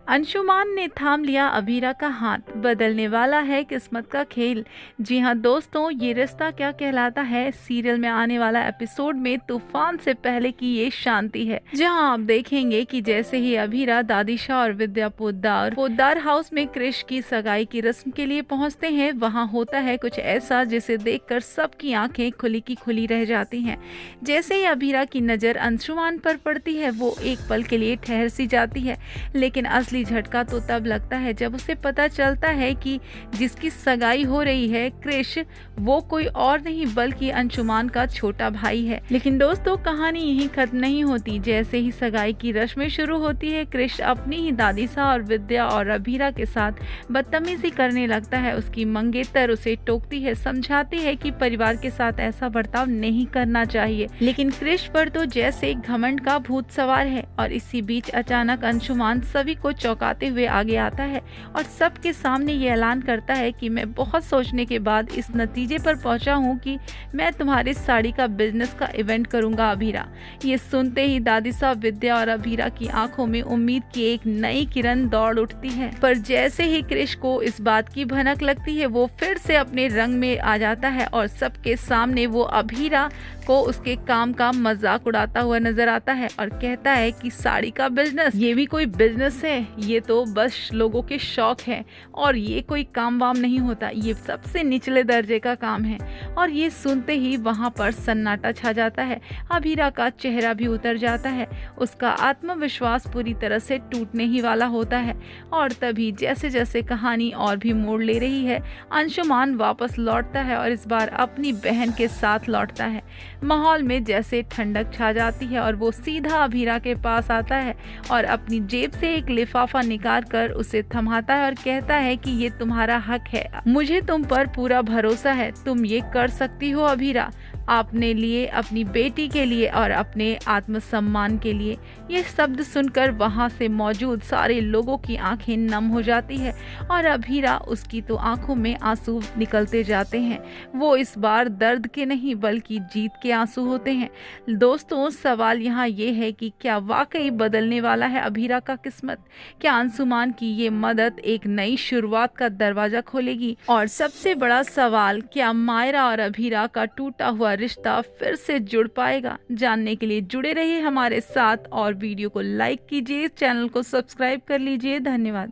अंशुमान ने थाम लिया अभीरा का हाथ। बदलने वाला है किस्मत का खेल। जी हाँ दोस्तों, ये रिश्ता क्या कहलाता है सीरियल में आने वाला एपिसोड में तूफान से पहले की ये शांति है, जहां आप देखेंगे कि जैसे ही अभीरा, दादीशा और विद्या पोद्दार हाउस में क्रिश की सगाई की रस्म के लिए पहुंचते हैं, वहां होता है कुछ ऐसा जिसे देखकर सबकी आंखें खुली की खुली रह जाती हैं। जैसे ही अभीरा की नजर अंशुमान पर पड़ती है, वो एक पल के लिए ठहर सी जाती है, लेकिन असली झटका तो तब लगता है जब उसे पता चलता है कि जिसकी सगाई हो रही है क्रिश, वो कोई और नहीं बल्कि अंशुमान का छोटा भाई है। लेकिन दोस्तों, कहानी यहीं खत्म नहीं होती। जैसे ही सगाई की रस्में शुरू होती है, क्रिश अपनी ही दादीसा और विद्या और अभीरा के साथ बदतमीजी करने लगता है। उसकी मंगेतर उसे टोकती है, समझाती है कि परिवार के साथ ऐसा बर्ताव नहीं करना चाहिए, लेकिन क्रिश पर तो जैसे घमंड का भूत सवार है। और इसी बीच अचानक अंशुमान सभी को चौंकाते हुए आगे आता है और सबके सामने ये ऐलान करता है कि मैं बहुत सोचने के बाद इस नतीजे पर पहुंचा हूं कि मैं तुम्हारी साड़ी का बिजनेस का इवेंट करूंगा अभीरा। ये सुनते ही दादीसा, विद्या और अभीरा की आंखों में उम्मीद की एक नई किरण दौड़ उठती है। पर जैसे ही क्रिश को इस बात की भनक लगती है, वो फिर से अपने रंग में आ जाता है और सबके सामने वो अभीरा को उसके काम का मजाक उड़ाता हुआ नजर आता है और कहता है कि साड़ी का बिजनेस, ये भी कोई बिजनेस है? ये तो बस लोगों के शौक है और ये कोई काम वाम नहीं होता, ये सबसे निचले दर्जे का काम है। और ये सुनते ही वहां पर सन्नाटा छा जाता है। अभीरा का चेहरा भी उतर जाता है, उसका आत्मविश्वास पूरी तरह से टूटने ही वाला होता है। और तभी जैसे जैसे कहानी और भी मोड़ ले रही है, अंशुमान वापस लौटता है और इस बार अपनी बहन के साथ लौटता है। माहौल में जैसे ठंडक छा जाती है और वो सीधा अभीरा के पास आता है और अपनी जेब से एक लिफाफा निकाल कर उसे थमाता है और कहता है कि ये तुम्हारा हक है, मुझे तुम पर पूरा भरोसा है, तुम ये कर सकती हो अभीरा, अपने लिए, अपनी बेटी के लिए और अपने आत्मसम्मान के लिए। ये शब्द सुनकर वहां से मौजूद सारे लोगों की आंखें नम हो जाती है और अभीरा, उसकी तो आंखों में आंसू निकलते जाते हैं। वो इस बार दर्द के नहीं बल्कि जीत के आंसू होते हैं। दोस्तों, सवाल यहाँ ये है कि क्या वाकई बदलने वाला है अभीरा का किस्मत? क्या अंशुमान की ये मदद एक नई शुरुआत का दरवाजा खोलेगी? और सबसे बड़ा सवाल, क्या मायरा और अभीरा का टूटा हुआ रिश्ता फिर से जुड़ पाएगा? जानने के लिए जुड़े रहिए हमारे साथ और वीडियो को लाइक कीजिए, चैनल को सब्सक्राइब कर लीजिए। धन्यवाद।